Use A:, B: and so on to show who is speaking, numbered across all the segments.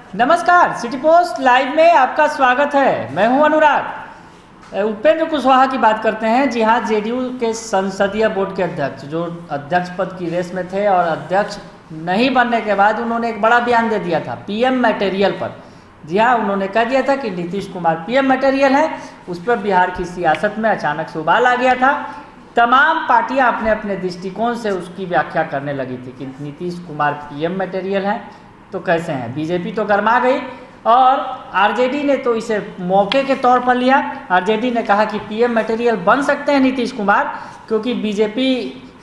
A: नमस्कार, city post live में आपका स्वागत है। मैं हूं अनुराग। उपेंद्र कुशवाहा की बात करते हैं। जी हाँ, जेडीयू के संसदीय बोर्ड के अध्यक्ष जो अध्यक्ष पद की रेस में थे और अध्यक्ष नहीं बनने के बाद उन्होंने एक बड़ा बयान दे दिया था पीएम मटेरियल पर। जी हाँ, उन्होंने कह दिया था कि नीतीश कुमार पीएम मटेरियल है। उस पर बिहार की सियासत में अचानक से उबाल आ गया था। तमाम पार्टियां अपने अपने दृष्टिकोण से उसकी व्याख्या करने लगी थी कि नीतीश कुमार पीएम मटेरियल है तो कैसे हैं। बीजेपी तो गर्मा गई और आरजेडी ने तो इसे मौके के तौर पर लिया। आरजेडी ने कहा कि पीएम मटेरियल बन सकते हैं नीतीश कुमार, क्योंकि बीजेपी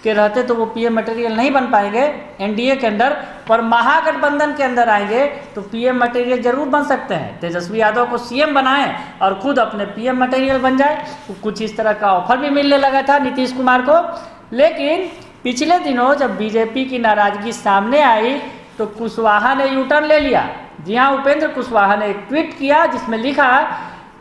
A: के रहते तो वो पीएम मटेरियल नहीं बन पाएंगे एनडीए के अंदर, पर महागठबंधन के अंदर आएंगे तो पीएम मटेरियल जरूर बन सकते हैं। तेजस्वी यादव को सीएम बनाएं और खुद अपने पीएम मटेरियल बन जाए। कुछ इस तरह का ऑफर भी मिलने लगा था नीतीश कुमार को। लेकिन पिछले दिनों जब बीजेपी की नाराजगी सामने आई तो कुशवाहा ने यू टर्न ले लिया। जी हाँ, उपेंद्र कुशवाहा ने एक ट्वीट किया जिसमें लिखा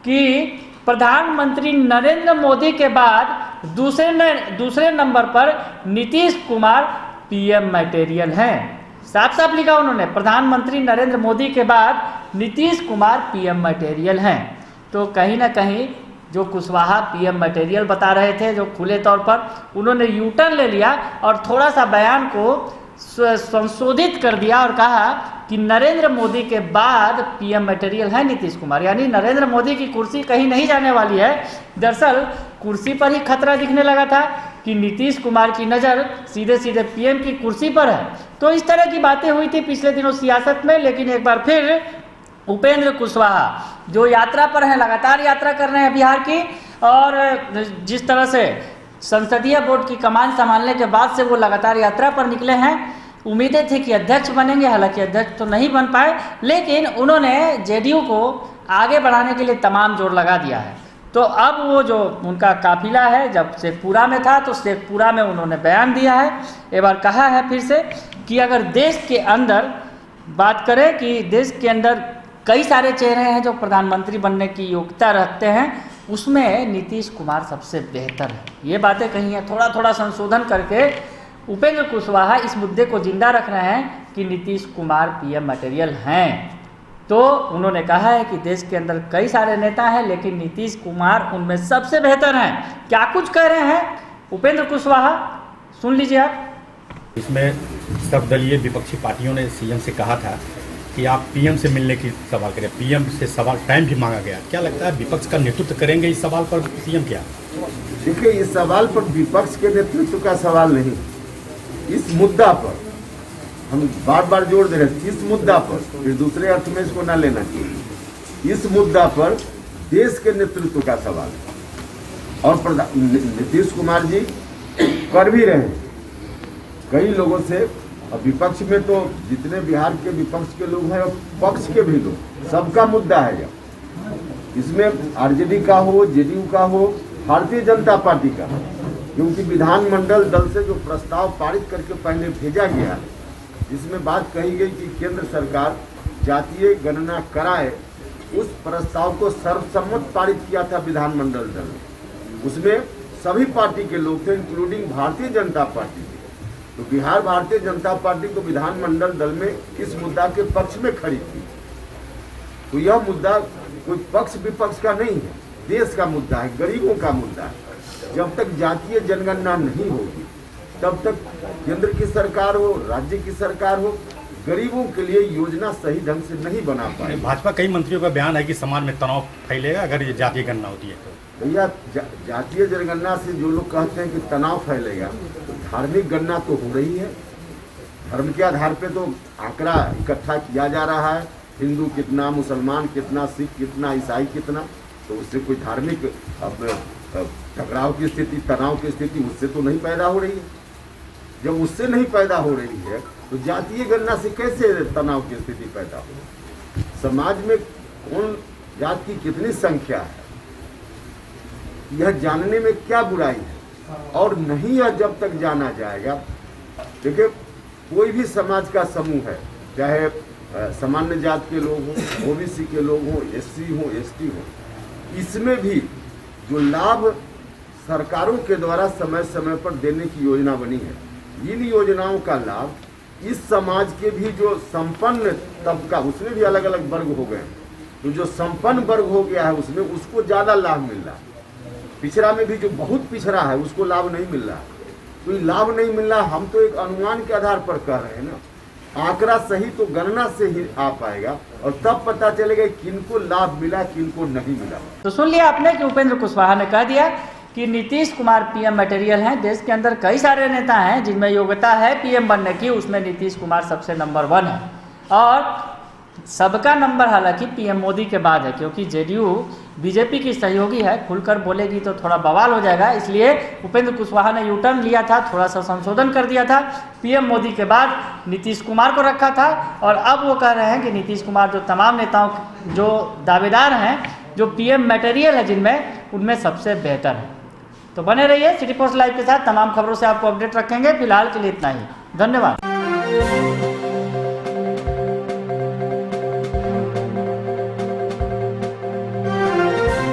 A: कि प्रधानमंत्री नरेंद्र मोदी के बाद दूसरे नंबर पर नीतीश कुमार पीएम मटेरियल हैं। साफ साफ लिखा उन्होंने, प्रधानमंत्री नरेंद्र मोदी के बाद नीतीश कुमार पीएम मटेरियल हैं। तो कहीं ना कहीं जो कुशवाहा पीएम मटेरियल बता रहे थे, जो खुले तौर पर, उन्होंने यू टर्न ले लिया और थोड़ा सा बयान को संशोधित कर दिया और कहा कि नरेंद्र मोदी के बाद पीएम मटेरियल है नीतीश कुमार। यानी नरेंद्र मोदी की कुर्सी कहीं नहीं जाने वाली है। दरअसल कुर्सी पर ही खतरा दिखने लगा था कि नीतीश कुमार की नज़र सीधे सीधे पीएम की कुर्सी पर है। तो इस तरह की बातें हुई थी पिछले दिनों सियासत में। लेकिन एक बार फिर उपेंद्र कुशवाहा जो यात्रा पर हैं, लगातार यात्रा कर रहे हैं बिहार की, और जिस तरह से संसदीय बोर्ड की कमान संभालने के बाद से वो लगातार यात्रा पर निकले हैं। उम्मीदें थी कि अध्यक्ष बनेंगे, हालांकि अध्यक्ष तो नहीं बन पाए, लेकिन उन्होंने जेडीयू को आगे बढ़ाने के लिए तमाम जोर लगा दिया है। तो अब वो जो उनका काफिला है, जब शेखपुरा में था तो शेखपुरा में उन्होंने बयान दिया है, एक बार कहा है फिर से कि अगर देश के अंदर बात करें कि देश के अंदर कई सारे चेहरे हैं जो प्रधानमंत्री बनने की योग्यता रखते हैं, उसमें नीतीश कुमार सबसे बेहतर है। ये बातें कही हैं। थोड़ा थोड़ा संशोधन करके उपेंद्र कुशवाहा इस मुद्दे को जिंदा रख रहे हैं कि नीतीश कुमार पीएम मटेरियल हैं। तो उन्होंने कहा है कि देश के अंदर कई सारे नेता हैं, लेकिन नीतीश कुमार उनमें सबसे बेहतर हैं। क्या कुछ कह रहे हैं उपेंद्र कुशवाहा, सुन लीजिए आप।
B: इसमें सर्वदलीय विपक्षी पार्टियों ने सीएम से कहा था कि आप पीएम से मिलने की सवाल करें। पीएम से सवाल टाइम भी मांगा गया। क्या लगता है विपक्ष का नेतृत्व करेंगे इस सवाल पर सीएम? क्या
C: देखिए, इस सवाल पर विपक्ष के नेतृत्व का सवाल नहीं, इस मुद्दा पर हम बार बार जोर दे रहे हैं। इस मुद्दा पर, फिर दूसरे अर्थ में इसको ना लेना चाहिए, इस मुद्दा पर देश के नेतृत्व का सवाल है। और नीतीश कुमार जी कर भी रहे हैं कई लोगों से। और विपक्ष में तो जितने बिहार के विपक्ष के लोग हैं और पक्ष के भी लोग, सबका मुद्दा है। जब इसमें आरजेडी का हो, जेडीयू का हो, भारतीय जनता पार्टी का, क्योंकि विधानमंडल दल से जो प्रस्ताव पारित करके पहले भेजा गया, जिसमें बात कही गई कि केंद्र सरकार जातीय गणना कराए, उस प्रस्ताव को सर्वसम्मत पारित किया था विधानमंडल दल ने। उसमें सभी पार्टी के लोग थे, इंक्लूडिंग भारतीय जनता पार्टी। तो बिहार भारतीय जनता पार्टी तो विधानमंडल दल में इस मुद्दा के पक्ष में खड़ी थी। तो यह मुद्दा कोई पक्ष विपक्ष का नहीं है, देश का मुद्दा है, गरीबों का मुद्दा है। जब तक जातीय जनगणना नहीं होगी तब तक केंद्र की सरकार हो, राज्य की सरकार हो, गरीबों के लिए योजना सही ढंग से नहीं बना पाए।
B: भाजपा कई मंत्रियों का बयान है कि समाज में तनाव फैलेगा अगर ये जातीय गणना होती है।
C: भैया, जातीय जनगणना से जो लोग कहते हैं कि तनाव फैलेगा, तो धार्मिक गणना तो हो रही है। धर्म के आधार पे तो आंकड़ा इकट्ठा किया जा रहा है, हिंदू कितना, मुसलमान कितना, सिख कितना, ईसाई कितना। तो उससे कोई धार्मिक टकराव की स्थिति, तनाव की स्थिति उससे तो नहीं पैदा हो रही है। जब उससे नहीं पैदा हो रही है तो जातीय गणना से कैसे तनाव की स्थिति पैदा हो? समाज में कौन जात की कितनी संख्या है, यह जानने में क्या बुराई है? और नहीं, यह जब तक जाना जाएगा, देखिए कोई भी समाज का समूह है, चाहे सामान्य जात के लोग हों, ओबीसी के लोग हों, एससी हों, एसटी हों, इसमें भी जो लाभ सरकारों के द्वारा समय समय पर देने की योजना बनी है, इन योजनाओं का लाभ इस समाज के भी जो संपन्न तबका, उसमें भी अलग अलग वर्ग हो गए, तो जो संपन्न वर्ग हो गया है उसमें उसको ज्यादा लाभ मिल रहा है। पिछड़ा में भी जो बहुत पिछड़ा है उसको लाभ नहीं मिल रहा, कोई लाभ नहीं मिल रहा। हम तो एक अनुमान के आधार पर कह रहे हैं ना, आंकड़ा सही तो गणना से ही आ पाएगा और तब पता चलेगा किनको लाभ मिला किनको नहीं मिला।
A: तो सुन लिया आपने कि उपेंद्र कुशवाहा ने कह दिया कि नीतीश कुमार पीएम मटेरियल हैं। देश के अंदर कई सारे नेता हैं जिनमें योग्यता है पीएम बनने की, उसमें नीतीश कुमार सबसे नंबर 1 है और सबका नंबर हालांकि पीएम मोदी के बाद है, क्योंकि जेडीयू बीजेपी की सहयोगी है, खुलकर बोलेगी तो थोड़ा बवाल हो जाएगा। इसलिए उपेंद्र कुशवाहा ने यू टर्न लिया था, थोड़ा सा संशोधन कर दिया था, पीएम मोदी के बाद नीतीश कुमार को रखा था और अब वो कह रहे हैं कि नीतीश कुमार जो तमाम नेताओं जो दावेदार हैं, जो पीएम मटेरियल है जिनमें, उनमें सबसे बेहतर है। तो बने रहिए सिटी पोस्ट लाइव के साथ, तमाम खबरों से आपको अपडेट रखेंगे। फिलहाल के लिए इतना ही, धन्यवाद।